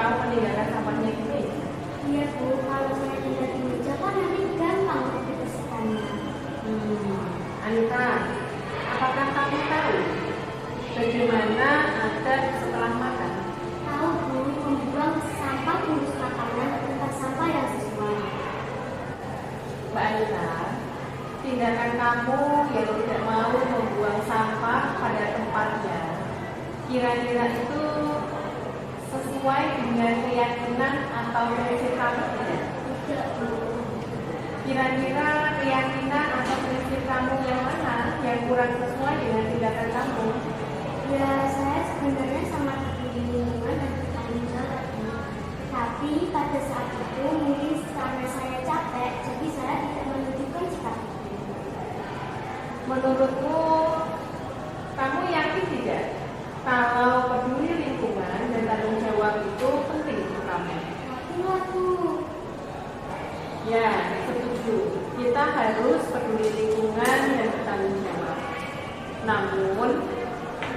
kamu meninggalkan sampahnya di meja? Iya Bu, kalau saya tinggal di meja kan nanti gampang untuk dibersihkannya. Anita, apakah kamu tahu bagaimana adat setelah makan? Tahu Bu, membuang sampah bungkus makanan ke tempat sampah yang sesuai. Mbak Anita, tindakan kamu yang tidak mau membuang sampah pada tempatnya, kira-kira itu sesuai dengan keyakinan atau prinsip kamu tidak? Tidak Bu. Kira-kira keyakinan atau prinsip kamu yang mana yang kurang sesuai dengan tindakan kamu? Ya, saya sebenarnya sangat peduli lingkungan dan bertanggung jawab Bu. Tapi pada saat itu mungkin karena saya capek, jadi saya tidak menunjukkan sikap itu. Menurutmu, kamu yakin tidak kalau peduli lingkungan dan tanggung jawab itu penting untuk kamu? Yakinlah Bu. Ya, setuju. Kita harus peduli lingkungan dan bertanggung jawab. Namun,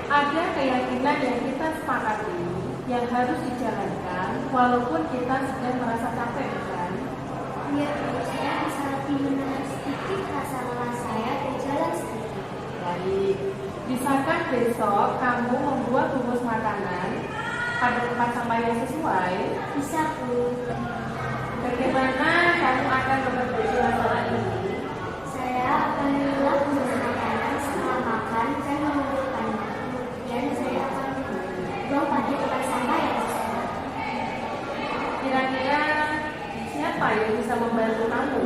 ada keyakinan yang kita sepakati yang harus dijalankan walaupun kita sedang merasa capek, bukan? Iya Bu, saya bisa lebih menahan sedikit rasa lelah saya dan jalan sedikit. Baik, bisakah besok kamu membuat bungkus makanan pada tempat sampah yang sesuai? Bisa Bu. Bagaimana kamu akan memperbaiki masalah ini? Saya akan memilah bungkus makanan setelah makan dan mengumpulkannya. Kemudian saya akan buang pada tempat sampah yang sesuai. Kira-kira siapa yang bisa membantu kamu?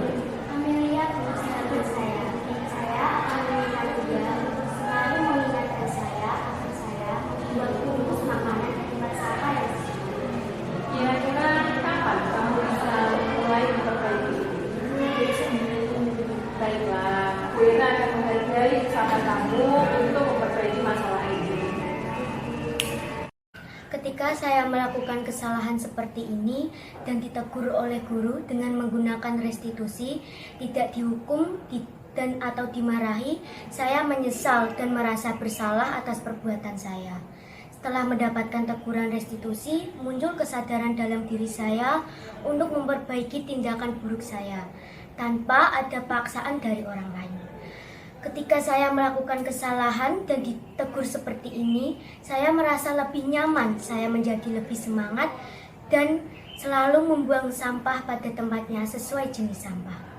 Amelia Bu, sahabat saya. Saya akan meminta dia untuk selalu mengingatkan saya agar saya membuat bungkus makanan di tempat sampah yang sesuai. Kira-kira kapan kamu bisa mulai memperbaiki ini? Besok Bu. Baiklah, Bu Ira akan menghargai usaha kamu untuk memperbaiki masalah ini. Ketika saya melakukan kesalahan seperti ini dan ditegur oleh guru dengan menggunakan restitusi, tidak dihukum dan atau dimarahi, saya menyesal dan merasa bersalah atas perbuatan saya. Setelah mendapatkan teguran restitusi, muncul kesadaran dalam diri saya untuk memperbaiki tindakan buruk saya tanpa ada paksaan dari orang lain. Ketika saya melakukan kesalahan dan ditegur seperti ini, saya merasa lebih nyaman, saya menjadi lebih semangat dan selalu membuang sampah pada tempatnya sesuai jenis sampah.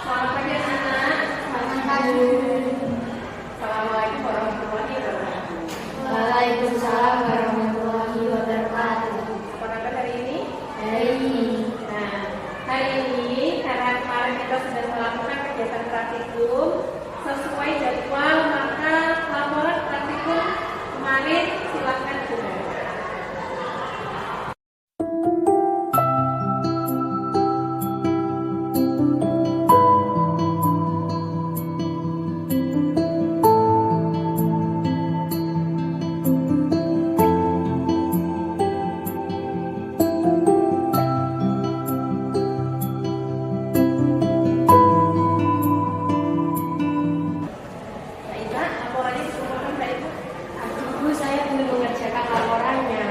Selamat pagi anak-anak. Selamat pagi. Assalamualaikum warahmatullahi wabarakatuh. Waalaikumsalam warahmatullahi wabarakatuh. Apa kabar hari ini? Baik. Nah, hari ini karena kemarin kita sudah melakukan kegiatan praktikum sesuai jadwal, maka laporan praktikum kemarin silakan dibuka. Mbak Ira, laporannya dikumpulkan Mbak Ibu. Bu, saya belum mengerjakan laporannya.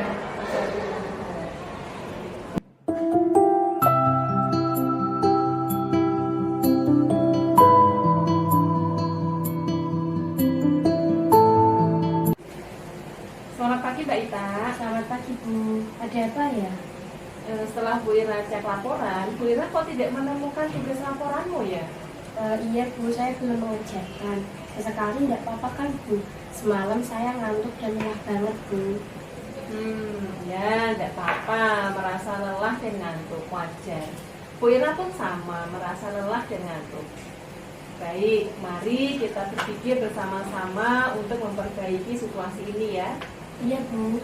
Selamat pagi Mbak Ita. Selamat pagi Bu, ada apa ya? Setelah Bu Ira cek laporan, Bu Ira kok tidak menemukan tugas laporanmu ya? Iya Bu, saya belum mengerjakan. Sesekali tidak apa-apa kan Bu, semalam saya ngantuk dan lelah banget Bu. Ya, enggak apa-apa, merasa lelah dan ngantuk, wajar. Bu Ira pun sama, merasa lelah dan ngantuk. Baik, mari kita berpikir bersama-sama untuk memperbaiki situasi ini ya. Iya, Bu.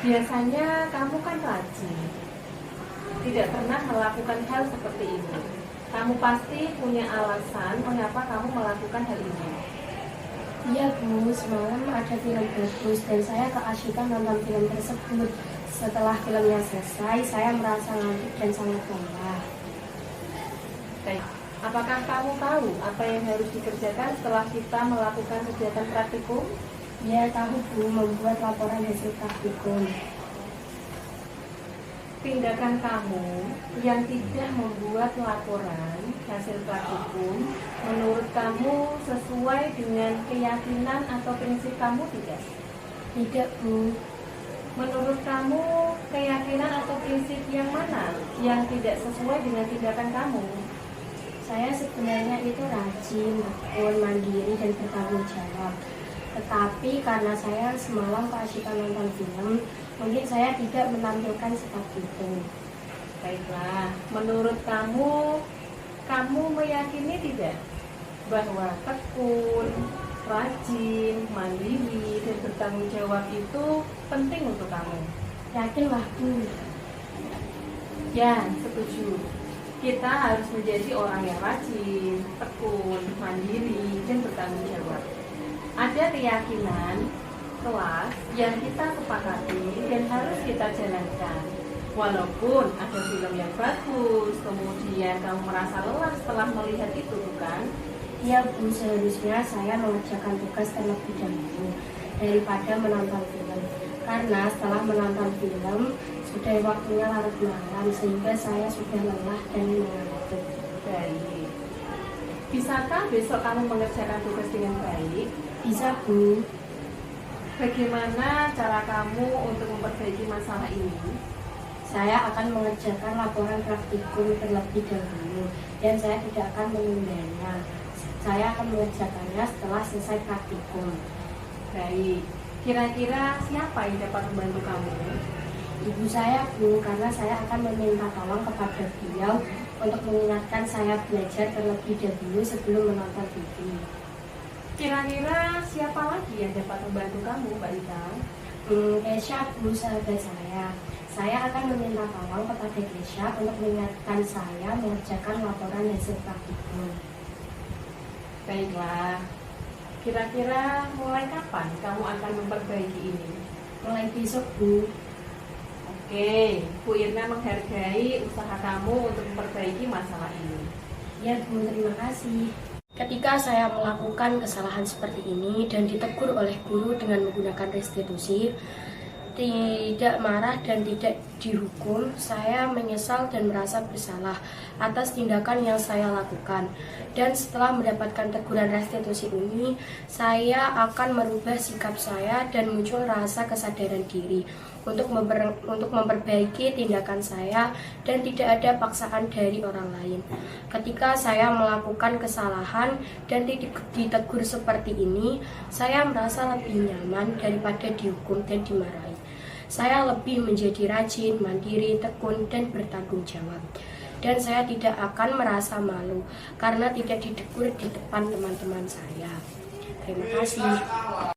Biasanya kamu kan rajin, tidak pernah melakukan hal seperti ini. Kamu pasti punya alasan mengapa kamu melakukan hal ini. Iya, Bu. Semalam ada film bagus dan saya keasyikan nonton film tersebut. Setelah filmnya selesai, saya merasa ngantuk dan sangat lelah. Baik, apakah kamu tahu apa yang harus dikerjakan setelah kita melakukan kegiatan praktikum? Dia tahu, Bu, membuat laporan hasil praktikum. Tindakan kamu yang tidak membuat laporan hasil praktikum menurut kamu sesuai dengan keyakinan atau prinsip kamu tidak? Tidak, Bu. Menurut kamu keyakinan atau prinsip yang mana yang tidak sesuai dengan tindakan kamu? Saya sebenarnya itu rajin, tekun, mandiri, dan bertanggung jawab. Tetapi karena saya semalam keasyikan nonton film, mungkin saya tidak menampilkan sifat itu. Baiklah, menurut kamu, kamu meyakini tidak bahwa tekun, rajin, mandiri, dan bertanggung jawab itu penting untuk kamu? Yakinlah, Bu. Ya, setuju. Kita harus menjadi orang yang rajin, tekun, mandiri, dan bertanggung jawab. Ada keyakinan kelas yang kita sepakati dan harus kita jalankan. Walaupun ada film yang bagus, kemudian kamu merasa lelah setelah melihat itu, bukan? Iya, Bu, seharusnya saya mengerjakan tugas terlebih dahulu daripada menonton film. Karena setelah menonton film, sudah waktunya larut malam sehingga saya sudah lelah dan mengantuk. Baik. Bisakah besok kamu mengerjakan tugas dengan baik? Bisa, Bu. Bagaimana cara kamu untuk memperbaiki masalah ini? Saya akan mengerjakan laporan praktikum terlebih dahulu dan saya tidak akan menundanya. Saya akan mengerjakannya setelah selesai praktikum. Baik. Kira-kira siapa yang dapat membantu kamu? Ibu saya, Bu, karena saya akan meminta tolong kepada beliau untuk mengingatkan saya belajar terlebih dahulu sebelum menonton TV. Kira-kira siapa lagi yang dapat membantu kamu, Mbak Ita? Kesha, Bu, sahabat saya. Saya akan meminta tolong kepada Kesha untuk mengingatkan saya mengerjakan laporan hasil praktikum. Baiklah. Kira-kira mulai kapan kamu akan memperbaiki ini? Mulai besok, Bu. Oke, Bu Irna menghargai usaha kamu untuk memperbaiki masalah ini. Ya, Bu, terima kasih. Ketika saya melakukan kesalahan seperti ini dan ditegur oleh guru dengan menggunakan restitusi, tidak marah dan tidak dihukum, saya menyesal dan merasa bersalah atas tindakan yang saya lakukan. Dan setelah mendapatkan teguran restitusi ini, saya akan merubah sikap saya dan muncul rasa kesadaran diri untuk memperbaiki tindakan saya dan tidak ada paksaan dari orang lain. Ketika saya melakukan kesalahan dan ditegur seperti ini, saya merasa lebih nyaman daripada dihukum dan dimarahi. Saya lebih menjadi rajin, mandiri, tekun, dan bertanggung jawab. Dan saya tidak akan merasa malu karena tidak ditegur di depan teman-teman saya. Terima kasih.